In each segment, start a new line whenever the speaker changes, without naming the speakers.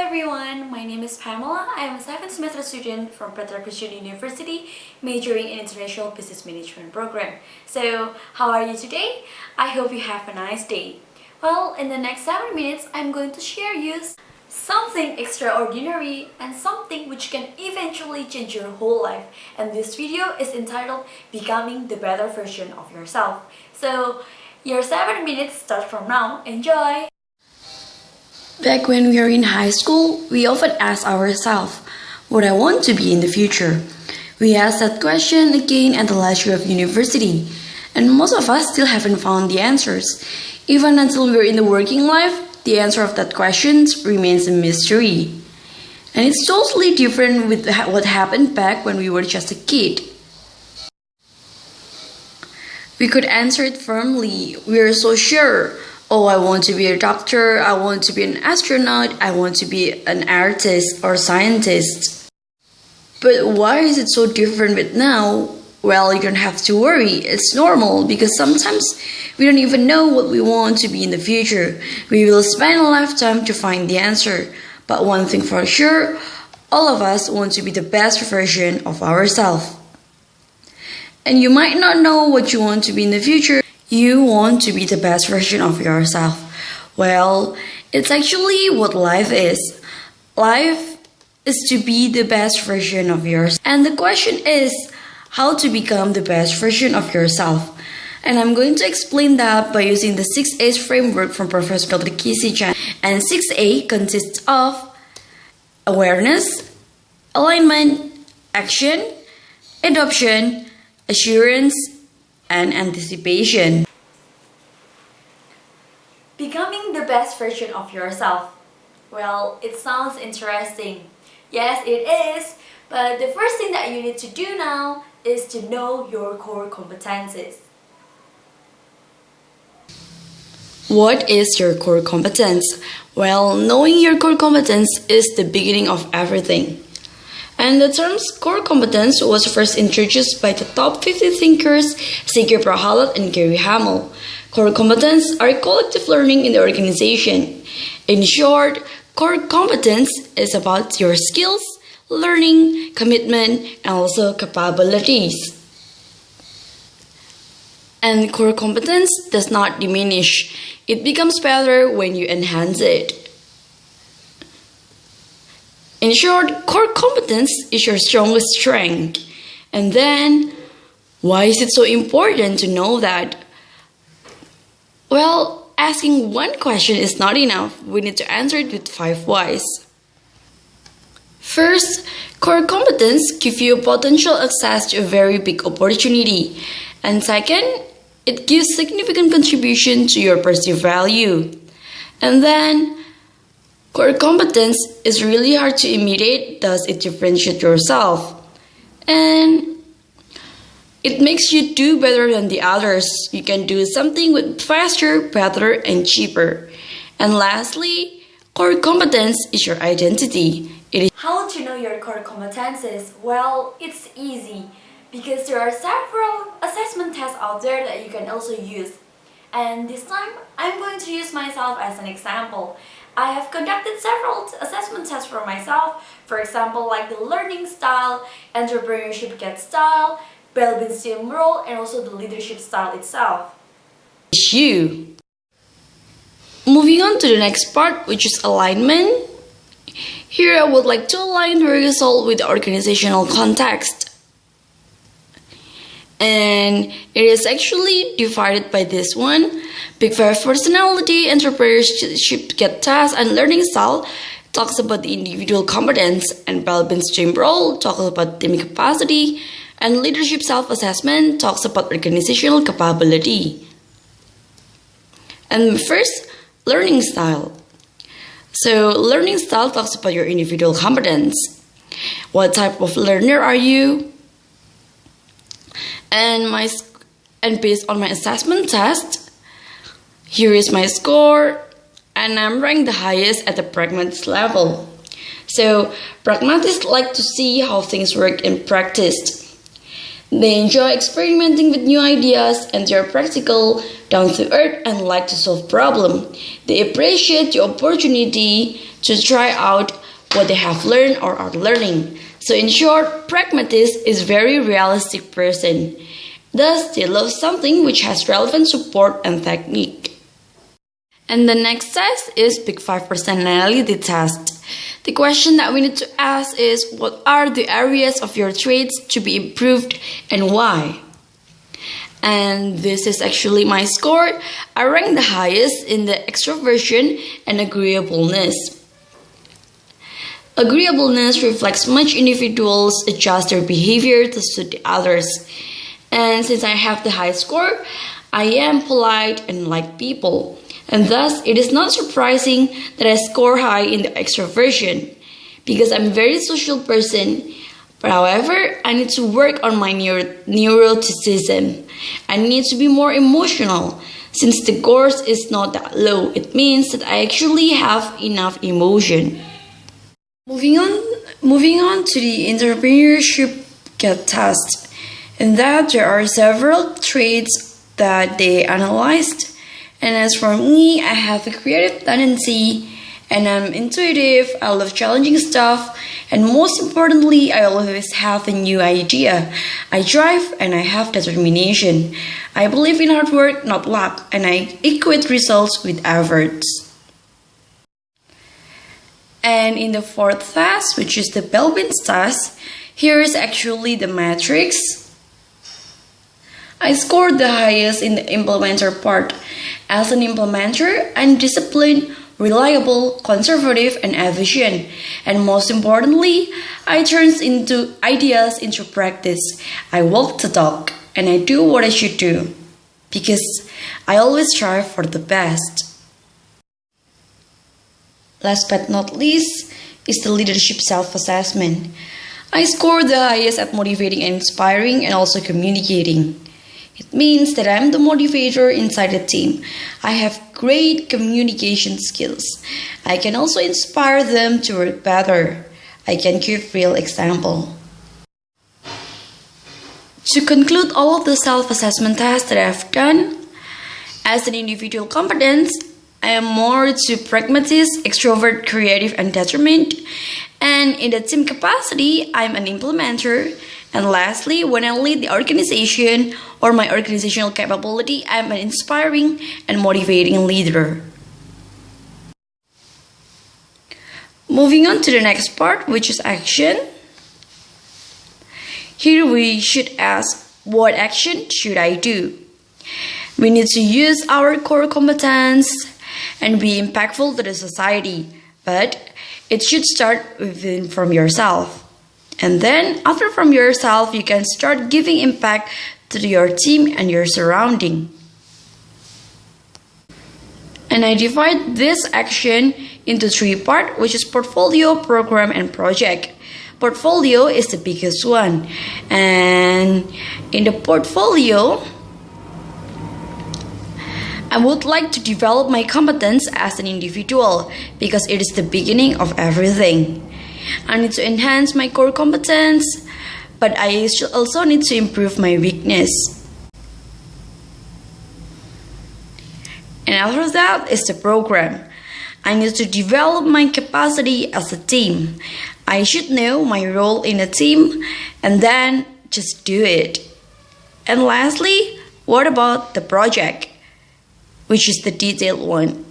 everyone, my name is Pamela. I am a 7th semester student from Petra Christian University, majoring in International Business Management program. So, how are you today? I hope you have a nice day. Well, in the next 7 minutes, I'm going to share you something extraordinary and something which can eventually change your whole life. And this video is entitled Becoming the Better Version of Yourself. So, your 7 minutes start from now. Enjoy!
Back when we were in high school, we often ask ourselves, what I want to be in the future. We ask that question again at the last year of university, and most of us still haven't found the answers. Even until we're in the working life, the answer of that question remains a mystery. And it's totally different with what happened back when we were just a kid. We could answer it firmly. We are so sure. Oh, I want to be a doctor, I want to be an astronaut, I want to be an artist or scientist. But why is it so different with now? Well, you don't have to worry, it's normal because sometimes we don't even know what we want to be in the future. We will spend a lifetime to find the answer. But one thing for sure, all of us want to be the best version of ourselves. And you might not know what you want to be in the future. You want to be the best version of yourself. Well, it's actually what life is. Life is to be the best version of yourself. And the question is, how to become the best version of yourself. And I'm going to explain that by using the 6A's framework from Professor Dr. Casey Chan. And 6A consists of awareness, alignment, action, adoption, assurance, and anticipation.
Becoming the best version of yourself. Well, it sounds interesting. Yes, it is. But the first thing that you need to do now is to know your core competencies.
What is your core competence? Well, knowing your core competence is the beginning of everything. And the term core competence was first introduced by the top 50 thinkers, Sigurd Prahalat and Gary Hamel. Core competence are collective learning in the organization. In short, core competence is about your skills, learning, commitment, and also capabilities. And core competence does not diminish. It becomes better when you enhance it. In short, core competence is your strongest strength. And then, why is it so important to know that? Well, asking one question is not enough. We need to answer it with 5 whys. First, core competence gives you potential access to a very big opportunity. And second, it gives significant contribution to your perceived value. And then, core competence is really hard to imitate, thus it differentiates yourself. And it makes you do better than the others. You can do something with faster, better, and cheaper. And lastly, core competence is your identity.
How to know your core competencies? Well, it's easy because there are several assessment tests out there that you can also use. And this time, I'm going to use myself as an example. I have conducted several assessment tests for myself, for example, like the learning style, entrepreneurship get style, Belbin's team role, and also the leadership style itself.
You. Moving on to the next part, which is alignment. Here I would like to align the result with the organizational context. And it is actually divided by this one. Big Five personality, entrepreneurship get task, and learning style talks about the individual competence, and Belbin's team role talks about team capacity, and leadership self-assessment talks about organizational capability. And first, learning style. So, learning style talks about your individual competence. What type of learner are you? And based on my assessment test, here is my score, and I'm ranked the highest at the pragmatist level. So, pragmatists like to see how things work in practice. They enjoy experimenting with new ideas, and they are practical, down to earth, and like to solve problems. They appreciate the opportunity to try out what they have learned or are learning. So in short, pragmatist is very realistic person. Thus, they love something which has relevant support and technique. And the next test is Big 5 personality test. The question that we need to ask is, what are the areas of your traits to be improved and why? And this is actually my score. I rank the highest in the extroversion and agreeableness. Agreeableness reflects much individuals adjust their behavior to suit the others. And since I have the high score, I am polite and like people. And thus, it is not surprising that I score high in the extroversion because I'm a very social person. But however, I need to work on my neuroticism. I need to be more emotional. Since the score is not that low, it means that I actually have enough emotion. Moving on to the entrepreneurship test. In that, there are several traits that they analyzed. And as for me, I have a creative tendency and I'm intuitive, I love challenging stuff, and most importantly, I always have a new idea. I drive and I have determination. I believe in hard work, not luck, and I equate results with efforts. And in the fourth test, which is the Belbin's test, here is actually the matrix. I scored the highest in the implementer part. As an implementer, I'm disciplined, reliable, conservative, and efficient. And most importantly, I turn ideas into practice. I walk the talk, and I do what I should do. Because I always strive for the best. Last but not least is the leadership self-assessment. I scored the highest at motivating and inspiring and also communicating. It means that I'm the motivator inside the team. I have great communication skills. I can also inspire them to work better. I can give real example. To conclude all of the self-assessment tests that I've done, as an individual competence, I am more to pragmatist, extrovert, creative, and determined. And in the team capacity, I'm an implementer. And lastly, when I lead the organization or my organizational capability, I'm an inspiring and motivating leader. Moving on to the next part, which is action. Here we should ask, what action should I do? We need to use our core competence and be impactful to the society, but it should start from yourself. And then, after from yourself, you can start giving impact to your team and your surrounding. And I divide this action into 3 parts, which is portfolio, program, and project. Portfolio is the biggest one. And in the portfolio, I would like to develop my competence as an individual because it is the beginning of everything. I need to enhance my core competence, but I also need to improve my weakness. And after that is the program. I need to develop my capacity as a team. I should know my role in a team and then just do it. And lastly, what about the project, which is the detailed one?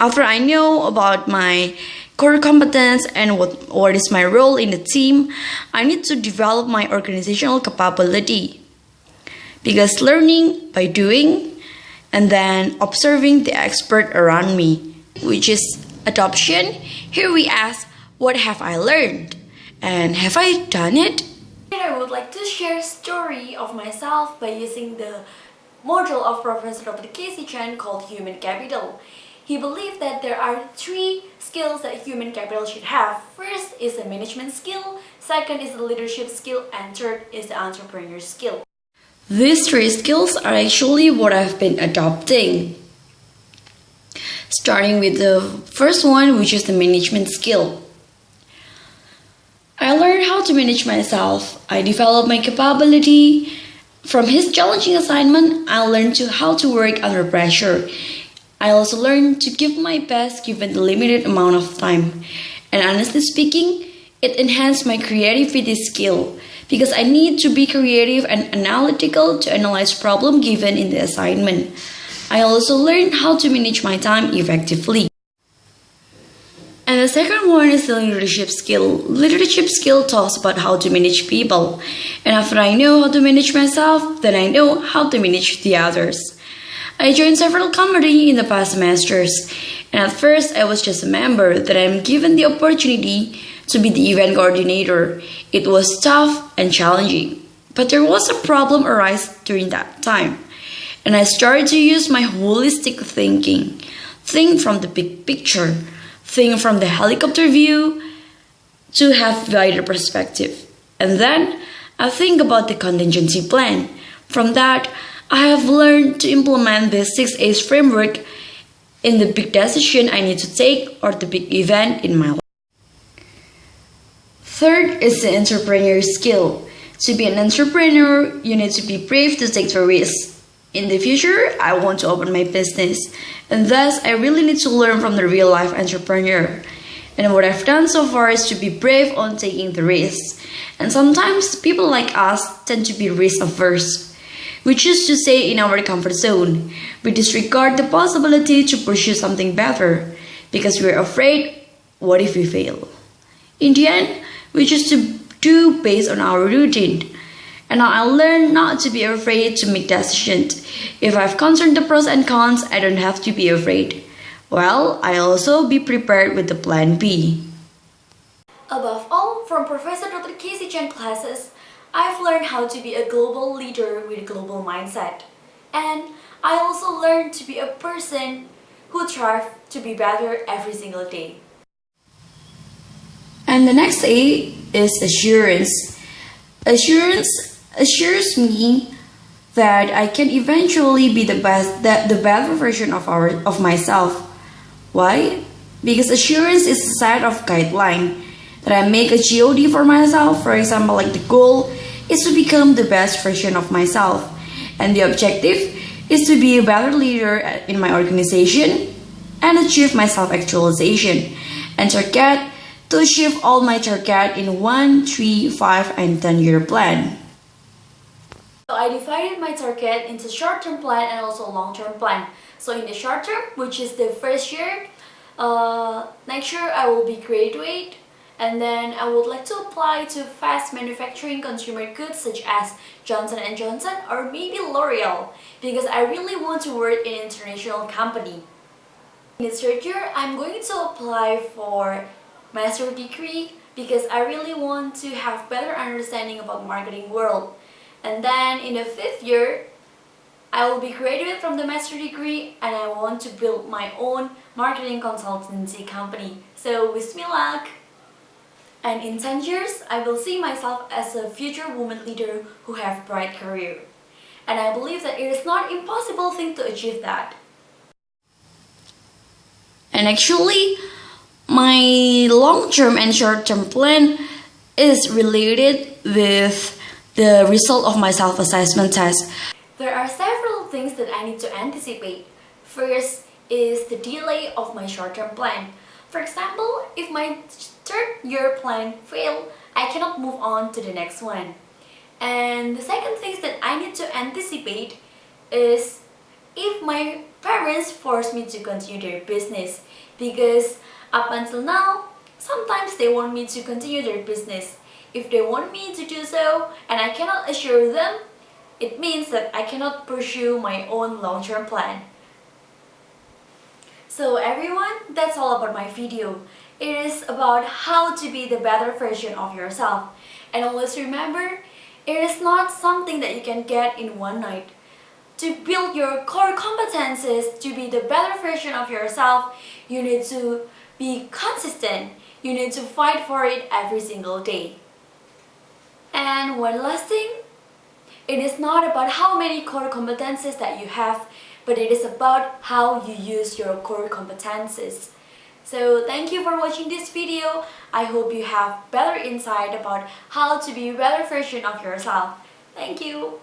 After I know about my core competence and what is my role in the team, I need to develop my organizational capability. Because learning by doing and then observing the expert around me, which is adoption, here we ask, what have I learned? And have I done it?
I would like to share a story of myself by using the module of Professor Dr. Casey Chan called Human Capital. He believed that there are 3 skills that human capital should have. First is the management skill, second is the leadership skill, and third is the entrepreneur skill.
These 3 skills are actually what I've been adopting. Starting with the first one, which is the management skill. I learned how to manage myself. I developed my capability. From his challenging assignment, I learned how to work under pressure. I also learned to give my best given the limited amount of time. And honestly speaking, it enhanced my creativity skill because I need to be creative and analytical to analyze problem given in the assignment. I also learned how to manage my time effectively. And the second one is the leadership skill. Leadership skill talks about how to manage people. And after I know how to manage myself, then I know how to manage the others. I joined several committees in the past semesters. And at first I was just a member, then I'm given the opportunity to be the event coordinator. It was tough and challenging. But there was a problem arise during that time. And I started to use my holistic thinking. Think from the big picture. Think from the helicopter view to have wider perspective. And then I think about the contingency plan. From that, I have learned to implement the 6A's framework in the big decision I need to take or the big event in my life. Third is the entrepreneur skill. To be an entrepreneur, you need to be brave to take the risk. In the future, I want to open my business, and thus I really need to learn from the real life entrepreneur. And what I've done so far is to be brave on taking the risks. And sometimes people like us tend to be risk averse. We choose to stay in our comfort zone. We disregard the possibility to pursue something better because we're afraid, what if we fail? In the end, we choose to do based on our routine. And now I learned not to be afraid to make decisions. If I've considered the pros and cons, I don't have to be afraid. Well, I also be prepared with the plan B.
Above all, from Professor Dr. Casey Chen classes, I've learned how to be a global leader with a global mindset. And I also learned to be a person who strives to be better every single day.
And the next A is assurance. Assurance assures me that I can eventually be the better version of myself. Why? Because assurance is a set of guideline that I make a GOD for myself. For example, like the goal is to become the best version of myself, and the objective is to be a better leader in my organization and achieve my self-actualization, and target to achieve all my target in 1, 3, 5, and 10-year plan.
So I divided my target into short-term plan and also long-term plan. So in the short term, which is the first year, next year I will be graduate, and then I would like to apply to fast manufacturing consumer goods such as Johnson & Johnson or maybe L'Oreal because I really want to work in an international company. In the third year, I'm going to apply for master degree because I really want to have better understanding about marketing world. And then in the fifth year, I will be graduate from the master degree and I want to build my own marketing consultancy company. So wish me luck! And in 10 years, I will see myself as a future woman leader who have bright career. And I believe that it is not impossible thing to achieve that.
And actually, my long-term and short-term plan is related with the result of my self-assessment test.
There are several things that I need to anticipate. First is the delay of my short-term plan. For example, if my third year plan fail, I cannot move on to the next one. And the second thing that I need to anticipate is if my parents force me to continue their business, because up until now, sometimes they want me to continue their business. If they want me to do so and I cannot assure them, it means that I cannot pursue my own long-term plan. So everyone, that's all about my video. It is about how to be the better version of yourself. And always remember, it is not something that you can get in one night. To build your core competences to be the better version of yourself, you need to be consistent. You need to fight for it every single day. And one last thing, it is not about how many core competences that you have, but it is about how you use your core competences. So thank you for watching this video. I hope you have better insight about how to be a better version of yourself. Thank you.